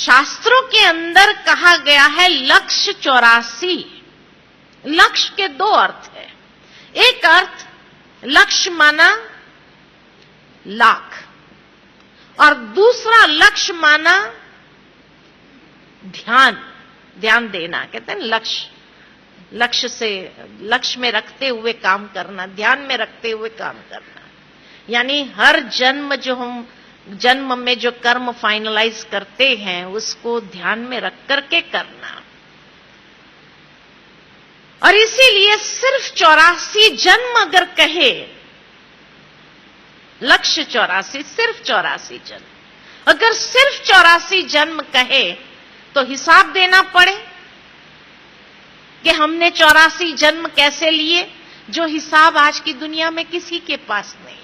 शास्त्रों के अंदर कहा गया है लक्ष्य 84। लक्ष्य के दो अर्थ है। एक अर्थ लक्ष्य माना लाख और दूसरा लक्ष्य माना ध्यान देना। कहते हैं लक्ष्य में रखते हुए काम करना, ध्यान में रखते हुए काम करना। यानी हर जन्म में जो कर्म फाइनलाइज करते हैं उसको ध्यान में रख करके करना। और इसीलिए सिर्फ 84 जन्म अगर कहे, लक्ष्य 84, सिर्फ 84 जन्म, अगर सिर्फ 84 जन्म कहे तो हिसाब देना पड़े कि हमने 84 जन्म कैसे लिए, जो हिसाब आज की दुनिया में किसी के पास नहीं है।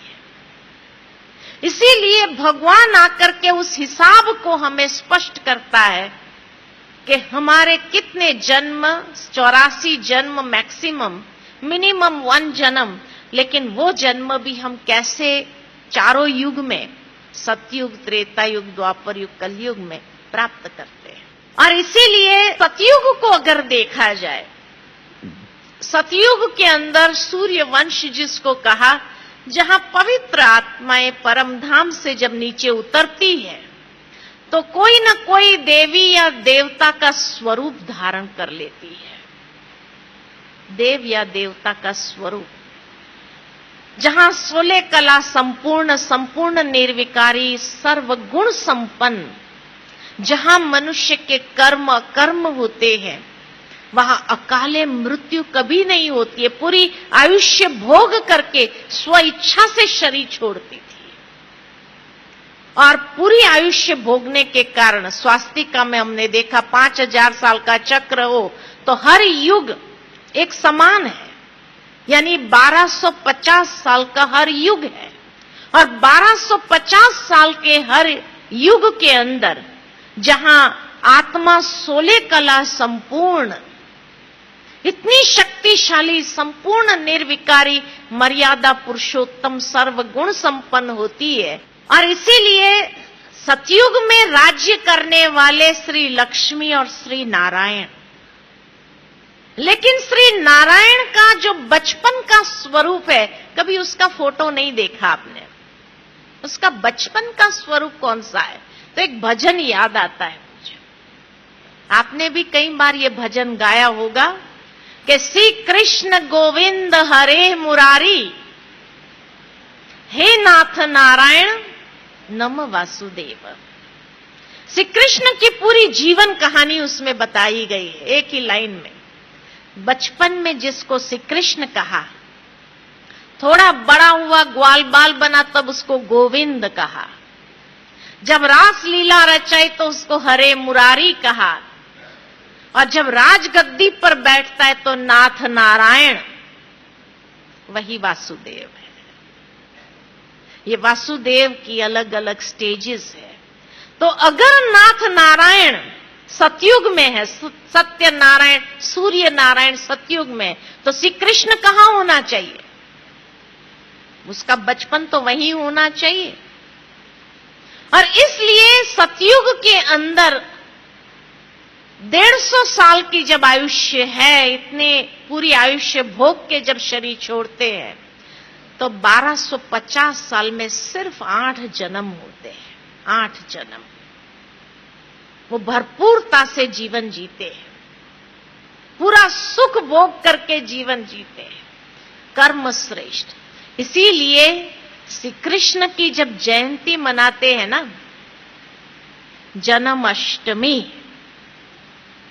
इसीलिए भगवान आकर के उस हिसाब को हमें स्पष्ट करता है कि हमारे कितने जन्म, 84 जन्म मैक्सिमम, मिनिमम 1 जन्म, लेकिन वो जन्म भी हम कैसे चारों युग में, सतयुग, त्रेता युग, द्वापर युग, कलयुग में प्राप्त करते हैं। और इसीलिए सतयुग को अगर देखा जाए, सतयुग के अंदर सूर्य वंश जिसको कहा, जहां पवित्र आत्माएं परम धाम से जब नीचे उतरती है तो कोई न कोई देवी या देवता का स्वरूप धारण कर लेती है। देव या देवता का स्वरूप, जहां 16 कला संपूर्ण निर्विकारी, सर्वगुण संपन्न, जहां मनुष्य के कर्म होते हैं, वहां अकाले मृत्यु कभी नहीं होती है। पूरी आयुष्य भोग करके स्व इच्छा से शरीर छोड़ती थी और पूरी आयुष्य भोगने के कारण स्वास्तिका में हमने देखा 5000 साल का चक्र हो तो हर युग एक समान है, यानी 1250 साल का हर युग है। और 1250 साल के हर युग के अंदर जहां आत्मा 16 कला संपूर्ण, इतनी शक्तिशाली, संपूर्ण निर्विकारी, मर्यादा पुरुषोत्तम, सर्वगुण संपन्न होती है। और इसीलिए सतयुग में राज्य करने वाले श्री लक्ष्मी और श्री नारायण, लेकिन श्री नारायण का जो बचपन का स्वरूप है, कभी उसका फोटो नहीं देखा आपने। उसका बचपन का स्वरूप कौन सा है? तो एक भजन याद आता है मुझे, आपने भी कई बार ये भजन गाया होगा कि श्री कृष्ण गोविंद हरे मुरारी, हे नाथ नारायण नम वासुदेव। श्री कृष्ण की पूरी जीवन कहानी उसमें बताई गई है एक ही लाइन में। बचपन में जिसको श्री कृष्ण कहा, थोड़ा बड़ा हुआ, ग्वाल बाल बना, तब उसको गोविंद कहा। जब रास लीला रचाई तो उसको हरे मुरारी कहा, और जब राजगद्दी पर बैठता है तो नाथ नारायण, वही वासुदेव है। ये वासुदेव की अलग अलग स्टेजेस है। तो अगर नाथ नारायण सतयुग में है, सत्य नारायण, सूर्य नारायण सतयुग में, तो श्री कृष्ण कहां होना चाहिए? उसका बचपन तो वहीं होना चाहिए। और इसलिए सतयुग के अंदर 150 साल की जब आयुष्य है, इतने पूरी आयुष्य भोग के जब शरीर छोड़ते हैं, तो 1250 साल में सिर्फ 8 जन्म होते हैं। 8 जन्म वो भरपूरता से जीवन जीते हैं, पूरा सुख भोग करके जीवन जीते हैं, कर्म श्रेष्ठ। इसीलिए श्री कृष्ण की जब जयंती मनाते हैं ना, जन्माष्टमी,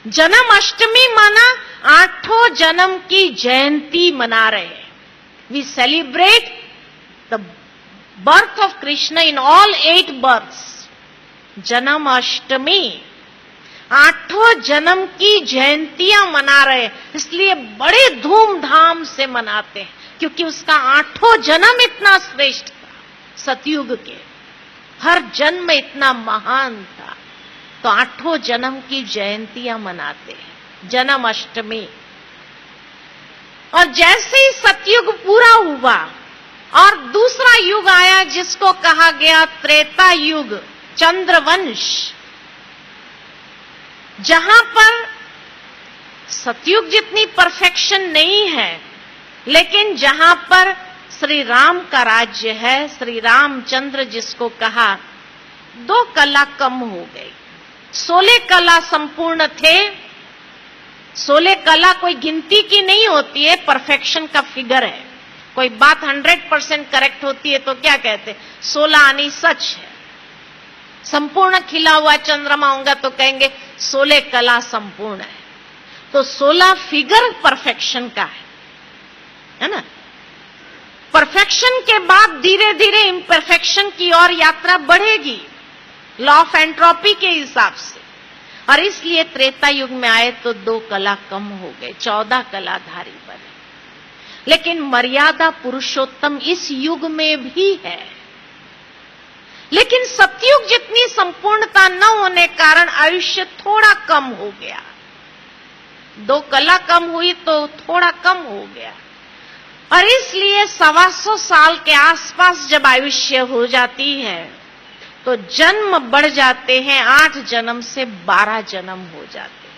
जन्माष्टमी माना 8 जन्म की जयंती मना रहे हैं। We celebrate the birth of Krishna in all 8 births. Janmashtami 8 जन्म की जयंतियां मना रहे हैं, इसलिए बड़े धूमधाम से मनाते हैं, क्योंकि उसका 8 जन्म इतना श्रेष्ठ था। सतयुग के हर जन्म इतना महान था, तो 8 जन्म की जयंतियां मनाते हैं, जन्माष्टमी। और जैसे ही सतयुग पूरा हुआ और दूसरा युग आया जिसको कहा गया त्रेता युग, चंद्रवंश, जहां पर सतयुग जितनी परफेक्शन नहीं है, लेकिन जहां पर श्री राम का राज्य है, श्री रामचंद्र जिसको कहा, 2 कला कम हो गई। 16 कला संपूर्ण थे। 16 कला कोई गिनती की नहीं होती है, परफेक्शन का फिगर है। कोई बात 100% करेक्ट होती है तो क्या कहते, 16 आनी सच है। संपूर्ण खिला हुआ चंद्रमा होगा तो कहेंगे 16 कला संपूर्ण है। तो 16 फिगर परफेक्शन का है ना। परफेक्शन के बाद धीरे धीरे इम्परफेक्शन की ओर यात्रा बढ़ेगी, लॉ ऑफ एंट्रोपी के हिसाब से। और इसलिए त्रेता युग में आए तो 2 कला कम हो गए, 14 कलाधारी बने। लेकिन मर्यादा पुरुषोत्तम इस युग में भी है। लेकिन सतयुग जितनी संपूर्णता न होने कारण आयुष्य थोड़ा कम हो गया। 2 कला कम हुई तो थोड़ा कम हो गया। और इसलिए 125 साल के आसपास जब आयुष्य हो जाती है तो जन्म बढ़ जाते हैं, 8 जन्म से 12 जन्म हो जाते हैं।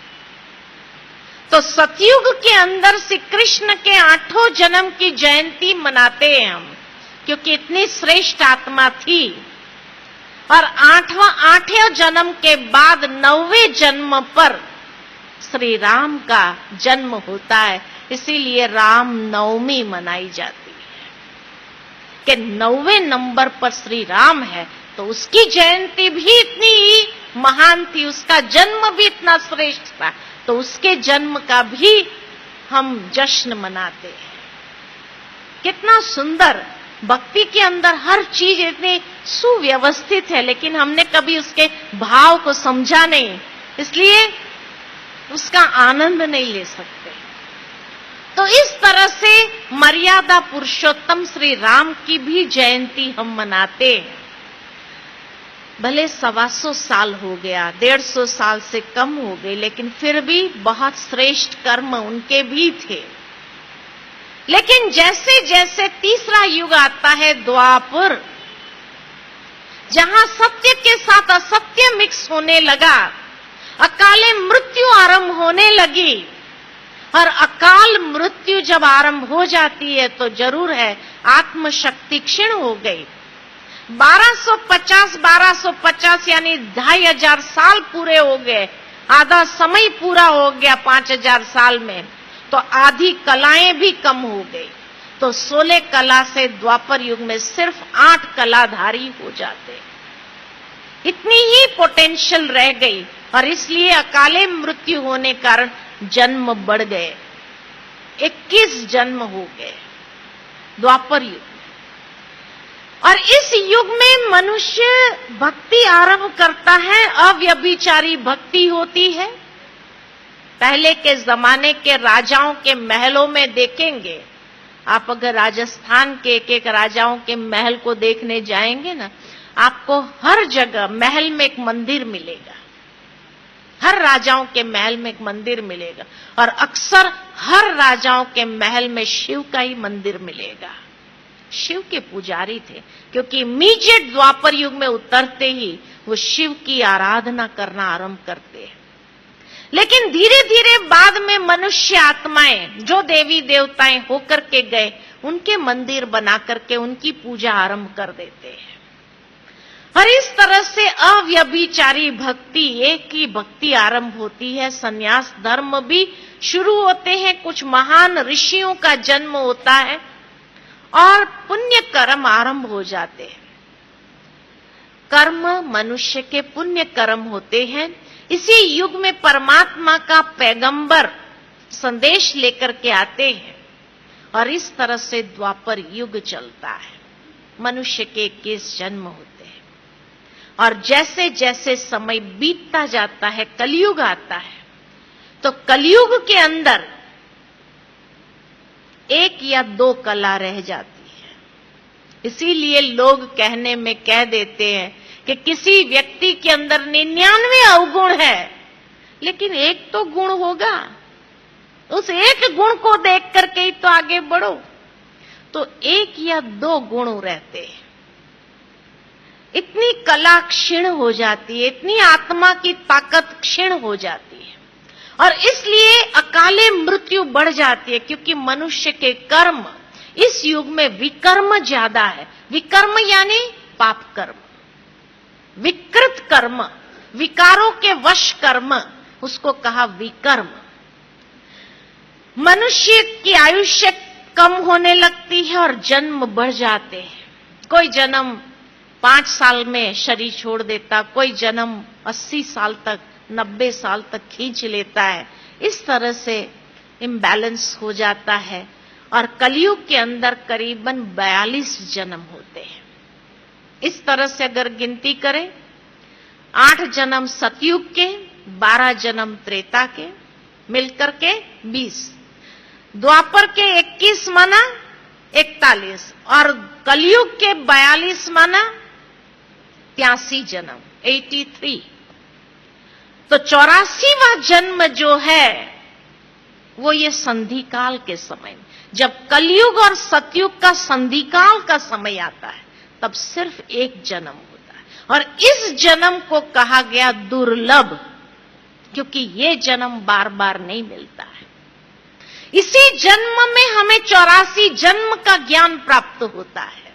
तो सतयुग के अंदर श्री कृष्ण के 8 जन्म की जयंती मनाते हैं हम, क्योंकि इतनी श्रेष्ठ आत्मा थी। और 8वें जन्म के बाद 9वें जन्म पर श्री राम का जन्म होता है, इसीलिए राम नवमी मनाई जाती है कि 9वें नंबर पर श्री राम है। तो उसकी जयंती भी इतनी महान थी, उसका जन्म भी इतना श्रेष्ठ था, तो उसके जन्म का भी हम जश्न मनाते हैं। कितना सुंदर, भक्ति के अंदर हर चीज इतनी सुव्यवस्थित है, लेकिन हमने कभी उसके भाव को समझा नहीं, इसलिए उसका आनंद नहीं ले सकते। तो इस तरह से मर्यादा पुरुषोत्तम श्री राम की भी जयंती हम मनाते हैं। भले 125 साल हो गया, 150 साल से कम हो गए, लेकिन फिर भी बहुत श्रेष्ठ कर्म उनके भी थे। लेकिन जैसे जैसे तीसरा युग आता है, द्वापर, जहां सत्य के साथ असत्य मिक्स होने लगा, अकाले मृत्यु आरंभ होने लगी। और अकाल मृत्यु जब आरंभ हो जाती है तो जरूर है आत्मशक्ति क्षीण हो गई। 1250 यानी 2500 साल पूरे हो गए, आधा समय पूरा हो गया 5000 साल में, तो आधी कलाएं भी कम हो गई। तो 16 कला से द्वापर युग में सिर्फ 8 कलाधारी हो जाते, इतनी ही पोटेंशियल रह गई। और इसलिए अकाले मृत्यु होने कारण जन्म बढ़ गए, 21 जन्म हो गए द्वापर युग। और इस युग में मनुष्य भक्ति आरंभ करता है, अव्यभिचारी भक्ति होती है। पहले के जमाने के राजाओं के महलों में देखेंगे, आप अगर राजस्थान के एक राजाओं के महल को देखने जाएंगे ना, आपको हर जगह महल में एक मंदिर मिलेगा, हर राजाओं के महल में एक मंदिर मिलेगा। और अक्सर हर राजाओं के महल में शिव का ही मंदिर मिलेगा। शिव के पुजारी थे, क्योंकि इमीडिएट द्वापर युग में उतरते ही वो शिव की आराधना करना आरंभ करते हैं। लेकिन धीरे धीरे बाद में मनुष्य आत्माएं जो देवी देवताएं होकर के गए, उनके मंदिर बना करके उनकी पूजा आरंभ कर देते हैं। और इस तरह से अव्यभिचारी भक्ति, एक ही भक्ति आरंभ होती है। संन्यास धर्म भी शुरू होते हैं, कुछ महान ऋषियों का जन्म होता है और पुण्य कर्म आरंभ हो जाते हैं। कर्म मनुष्य के पुण्य कर्म होते हैं। इसी युग में परमात्मा का पैगंबर संदेश लेकर के आते हैं और इस तरह से द्वापर युग चलता है। मनुष्य के 21 जन्म होते हैं और जैसे जैसे समय बीतता जाता है, कलयुग आता है, तो कलयुग के अंदर 1 या 2 कला रह जाती है। इसीलिए लोग कहने में कह देते हैं कि किसी व्यक्ति के अंदर 99 अवगुण है, लेकिन एक तो गुण होगा, उस एक गुण को देख करके ही तो आगे बढ़ो। तो 1 या 2 गुण रहते हैं, इतनी कला क्षीण हो जाती है, इतनी आत्मा की ताकत क्षीण हो जाती है और इसलिए अकाले मृत्यु बढ़ जाती है, क्योंकि मनुष्य के कर्म इस युग में विकर्म ज्यादा है। विकर्म यानी पाप कर्म, विकृत कर्म, विकारों के वश कर्म, उसको कहा विकर्म। मनुष्य की आयुष्य कम होने लगती है और जन्म बढ़ जाते हैं। कोई जन्म 5 साल में शरीर छोड़ देता, कोई जन्म 80 साल तक, 90 साल तक खींच लेता है। इस तरह से इम्बैलेंस हो जाता है और कलयुग के अंदर करीबन 42 जन्म होते हैं। इस तरह से अगर गिनती करें, 8 जन्म सतयुग के, 12 जन्म त्रेता के, मिलकर के 20, द्वापर के 21 माना 41 और कलयुग के 42 माना 83 जन्म, 83। तो 84वां जन्म जो है वो ये संधिकाल के समय में, जब कलयुग और सतयुग का संधिकाल का समय आता है, तब सिर्फ एक जन्म होता है और इस जन्म को कहा गया दुर्लभ, क्योंकि ये जन्म बार बार नहीं मिलता है। इसी जन्म में हमें 84 जन्म का ज्ञान प्राप्त होता है।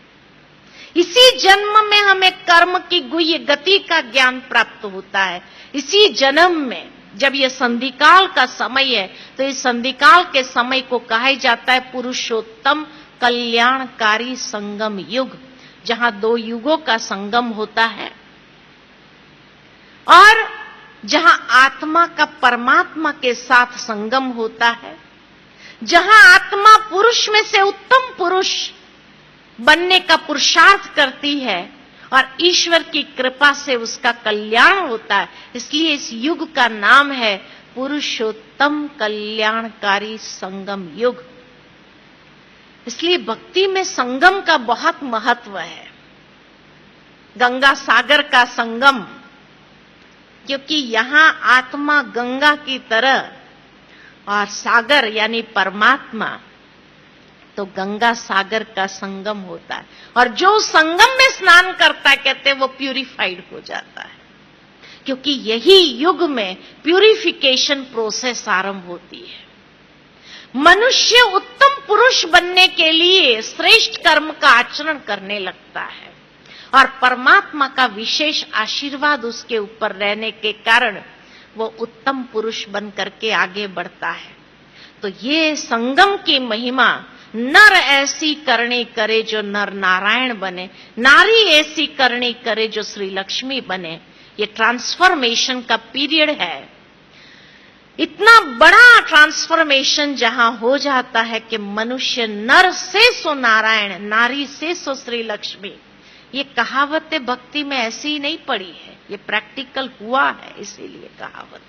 इसी जन्म में हमें कर्म की गुह्य गति का ज्ञान प्राप्त होता है। इसी जन्म में जब यह संधिकाल का समय है, तो इस संधिकाल के समय को कहा जाता है पुरुषोत्तम कल्याणकारी संगम युग, जहां 2 युगों का संगम होता है और जहां आत्मा का परमात्मा के साथ संगम होता है, जहां आत्मा पुरुष में से उत्तम पुरुष बनने का पुरुषार्थ करती है और ईश्वर की कृपा से उसका कल्याण होता है। इसलिए इस युग का नाम है पुरुषोत्तम कल्याणकारी संगम युग। इसलिए भक्ति में संगम का बहुत महत्व है। गंगा सागर का संगम, क्योंकि यहां आत्मा गंगा की तरह और सागर यानी परमात्मा, तो गंगा सागर का संगम होता है और जो संगम में स्नान करता है, कहते हैं वो प्यूरिफाइड हो जाता है, क्योंकि यही युग में प्यूरिफिकेशन प्रोसेस आरंभ होती है। मनुष्य उत्तम पुरुष बनने के लिए श्रेष्ठ कर्म का आचरण करने लगता है और परमात्मा का विशेष आशीर्वाद उसके ऊपर रहने के कारण वो उत्तम पुरुष बन करके आगे बढ़ता है। तो ये संगम की महिमा, नर ऐसी करनी करे जो नर नारायण बने, नारी ऐसी करनी करे जो श्री लक्ष्मी बने, ये ट्रांसफॉर्मेशन का पीरियड है। इतना बड़ा ट्रांसफॉर्मेशन जहां हो जाता है कि मनुष्य नर से सो नारायण, नारी से सो श्री लक्ष्मी। ये कहावतें भक्ति में ऐसी ही नहीं पड़ी है, ये प्रैक्टिकल हुआ है, इसीलिए कहावत।